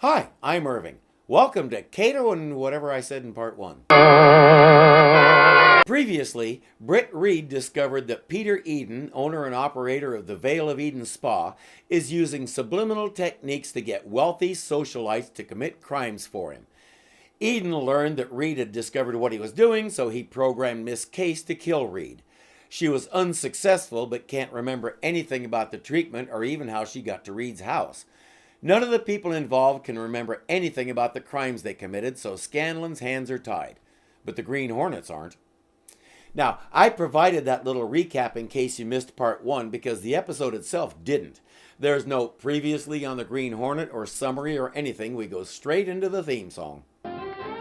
Hi, I'm Irving. Welcome to Kato and whatever I said in part 1. Previously, Britt Reid discovered that Peter Eden, owner and operator of the Vale of Eden Spa, is using subliminal techniques to get wealthy socialites to commit crimes for him. Eden learned that Reid had discovered what he was doing, so he programmed Miss Case to kill Reid. She was unsuccessful but can't remember anything about the treatment or even how she got to Reid's house. None of the people involved can remember anything about the crimes they committed, so Scanlan's hands are tied. But the Green Hornets aren't. Now, I provided that little recap in case you missed part 1 because the episode itself didn't. There's no previously on the Green Hornet or summary or anything. We go straight into the theme song.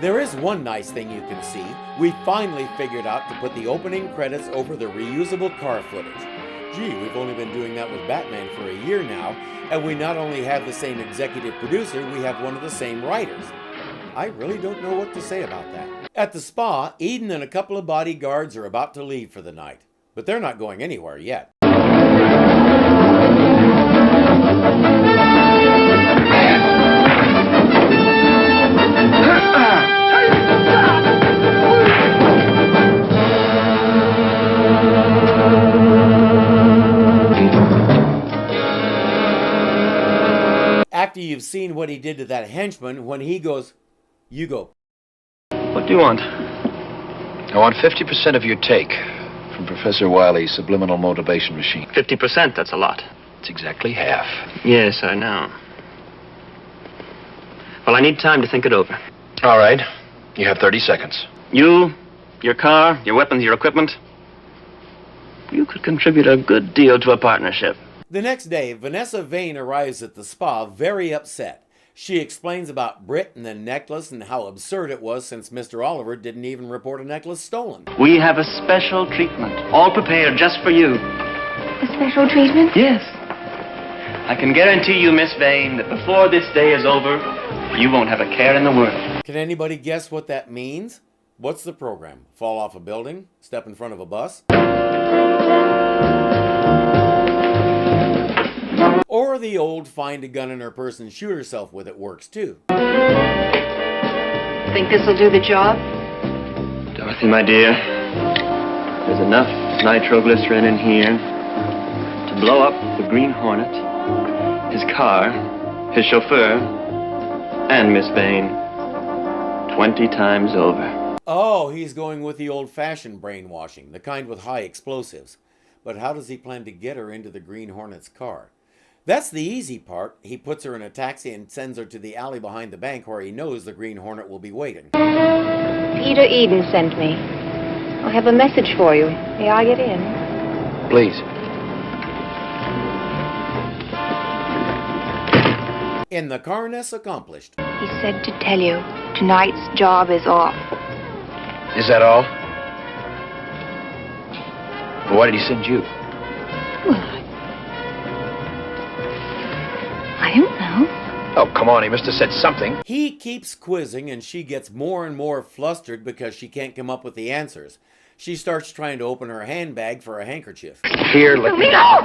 There is one nice thing you can see. We finally figured out to put the opening credits over the reusable car footage. Gee, we've only been doing that with Batman for a year now, and we not only have the same executive producer, we have one of the same writers. I really don't know what to say about that. At the spa, Eden and a couple of bodyguards are about to leave for the night, but they're not going anywhere yet. After you've seen what he did to that henchman, when he goes, you go. What do you want? I want 50% of your take from Professor Wiley's subliminal motivation machine. 50%, that's a lot. It's exactly half. Yes, I know. Well, I need time to think it over. All right. You have 30 seconds. You, your car, your weapons, your equipment. You could contribute a good deal to a partnership. The next day, Vanessa Vane arrives at the spa very upset. She explains about Britt and the necklace and how absurd it was since Mr. Oliver didn't even report a necklace stolen. We have a special treatment, all prepared just for you. A special treatment? Yes. I can guarantee you, Miss Vane, that before this day is over, you won't have a care in the world. Can anybody guess what that means? What's the program? Fall off a building? Step in front of a bus? Or the old find a gun in her purse and shoot herself with it works too. Think this'll do the job? Dorothy, my dear, there's enough nitroglycerin in here to blow up the Green Hornet, his car, his chauffeur, and Miss Vane 20 times over. Oh, he's going with the old-fashioned brainwashing, the kind with high explosives. But how does he plan to get her into the Green Hornet's car? That's the easy part. He puts her in a taxi and sends her to the alley behind the bank where he knows the Green Hornet will be waiting. Peter Eden sent me. I have a message for you. May I get in? Please. In the Carness accomplished. He said to tell you, tonight's job is off. Is that all? Well, why did he send you? Well, I don't know. Oh, come on. He must have said something. He keeps quizzing and she gets more and more flustered because she can't come up with the answers. She starts trying to open her handbag for a handkerchief. Here, let me... No!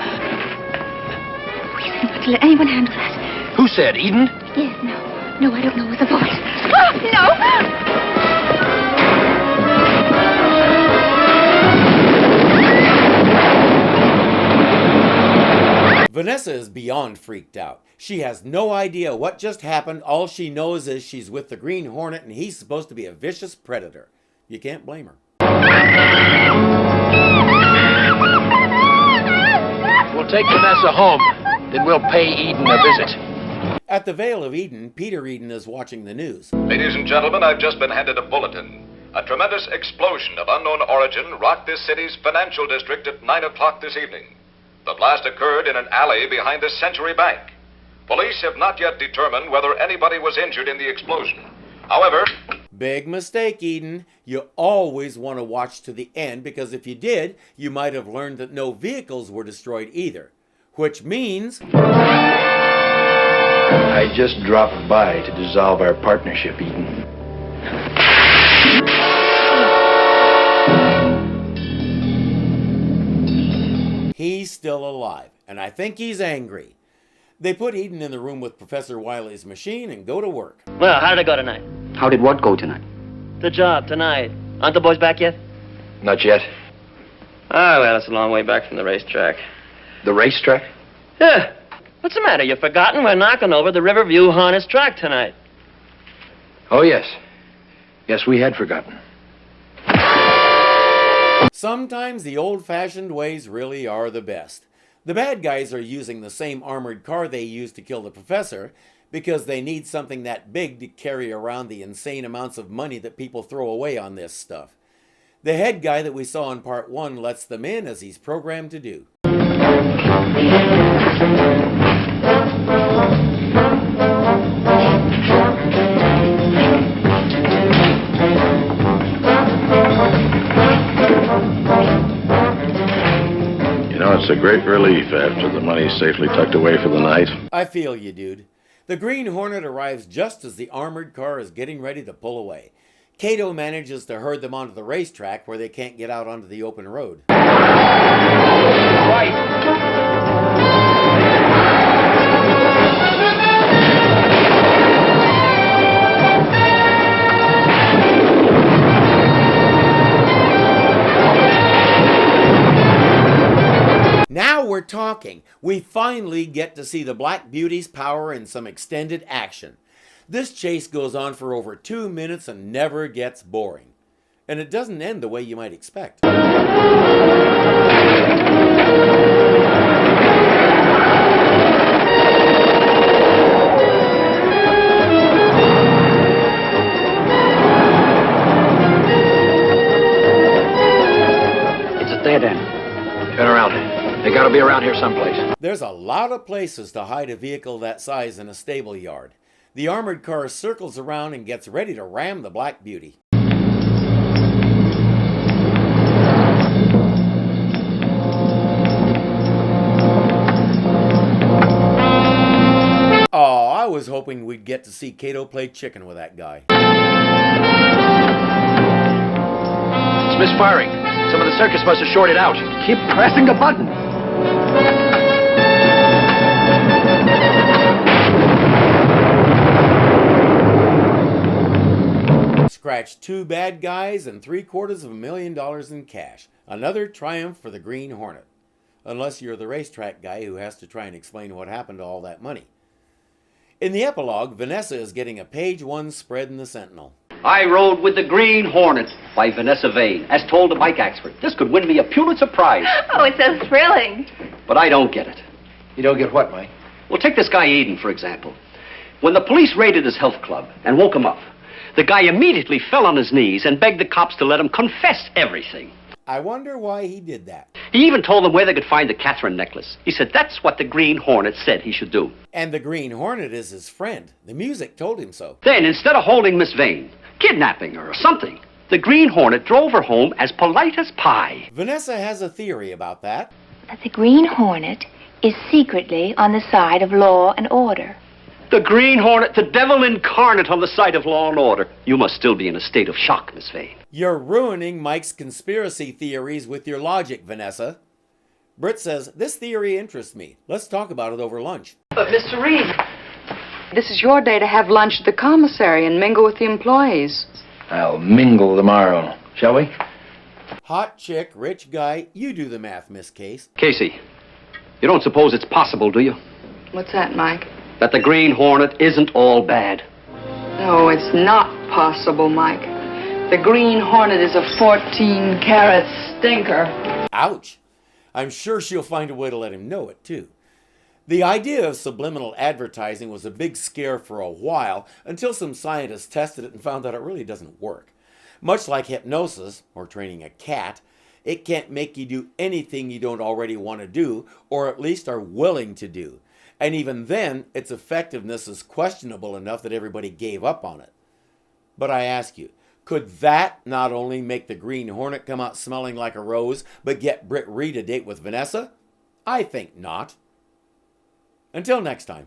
Please not to let anyone handle that. Who said, Eden? Yes, no. No, I don't know with a voice. Ah, no! Vanessa is beyond freaked out. She has no idea what just happened. All she knows is she's with the Green Hornet and he's supposed to be a vicious predator. You can't blame her. We'll take Vanessa home. Then we'll pay Eden a visit. At the Vale of Eden, Peter Eden is watching the news. Ladies and gentlemen, I've just been handed a bulletin. A tremendous explosion of unknown origin rocked this city's financial district at 9 o'clock this evening. The blast occurred in an alley behind the Century Bank. Police have not yet determined whether anybody was injured in the explosion. However... Big mistake, Eden. You always want to watch to the end because if you did, you might have learned that no vehicles were destroyed either. Which means... I just dropped by to dissolve our partnership, Eden. He's still alive, and I think he's angry. They put Eden in the room with Professor Wiley's machine and go to work. Well, how did it go tonight? How did what go tonight? The job tonight. Aren't the boys back yet? Not yet. Ah, well, it's a long way back from the racetrack. The racetrack? Yeah. What's the matter? You've forgotten we're knocking over the Riverview Harness track tonight. Oh, yes. Yes, we had forgotten. Sometimes the old-fashioned ways really are the best. The bad guys are using the same armored car they used to kill the professor because they need something that big to carry around the insane amounts of money that people throw away on this stuff. The head guy that we saw in part 1 lets them in as he's programmed to do. You know, it's a great relief after the money's safely tucked away for the night. I feel you, dude. The Green Hornet arrives just as the armored car is getting ready to pull away. Kato manages to herd them onto the racetrack where they can't get out onto the open road. Right. Now we're talking. We finally get to see the Black Beauty's power in some extended action. This chase goes on for over 2 minutes and never gets boring. And it doesn't end the way you might expect. It's a dead end. Turn around. They gotta be around here someplace. There's a lot of places to hide a vehicle that size in a stable yard. The armored car circles around and gets ready to ram the Black Beauty. Oh, I was hoping we'd get to see Kato play chicken with that guy. It's misfiring. Some of the circus must have shorted out. Keep pressing the button. Scratched 2 bad guys and $750,000 in cash. Another triumph for the Green Hornet. Unless you're the racetrack guy who has to try and explain what happened to all that money. In the epilogue, Vanessa is getting a page 1 spread in the Sentinel. I rode with the Green Hornet by Vanessa Vane, as told the bike expert. This could win me a Pulitzer Prize. Oh, it's so thrilling. But I don't get it. You don't get what, Mike? Well, take this guy Eden, for example. When the police raided his health club and woke him up, the guy immediately fell on his knees and begged the cops to let him confess everything. I wonder why he did that. He even told them where they could find the Catherine necklace. He said that's what the Green Hornet said he should do. And the Green Hornet is his friend. The music told him so. Then, instead of holding Miss Vane, kidnapping her or something, the Green Hornet drove her home as polite as pie. Vanessa has a theory about that. That the Green Hornet is secretly on the side of law and order. The Green Hornet, the devil incarnate on the side of law and order. You must still be in a state of shock, Miss Vane. You're ruining Mike's conspiracy theories with your logic, Vanessa. Britt says, this theory interests me. Let's talk about it over lunch. But, Mr. Reid, this is your day to have lunch at the commissary and mingle with the employees. I'll mingle tomorrow, shall we? Hot chick, rich guy, you do the math, Miss Case. Casey, you don't suppose it's possible, do you? What's that, Mike? That the Green Hornet isn't all bad. No, it's not possible, Mike. The Green Hornet is a 14-carat stinker. Ouch. I'm sure she'll find a way to let him know it, too. The idea of subliminal advertising was a big scare for a while until some scientists tested it and found out it really doesn't work. Much like hypnosis, or training a cat, it can't make you do anything you don't already want to do, or at least are willing to do. And even then, its effectiveness is questionable enough that everybody gave up on it. But I ask you, could that not only make the Green Hornet come out smelling like a rose, but get Britt Reid a date with Vanessa? I think not. Until next time.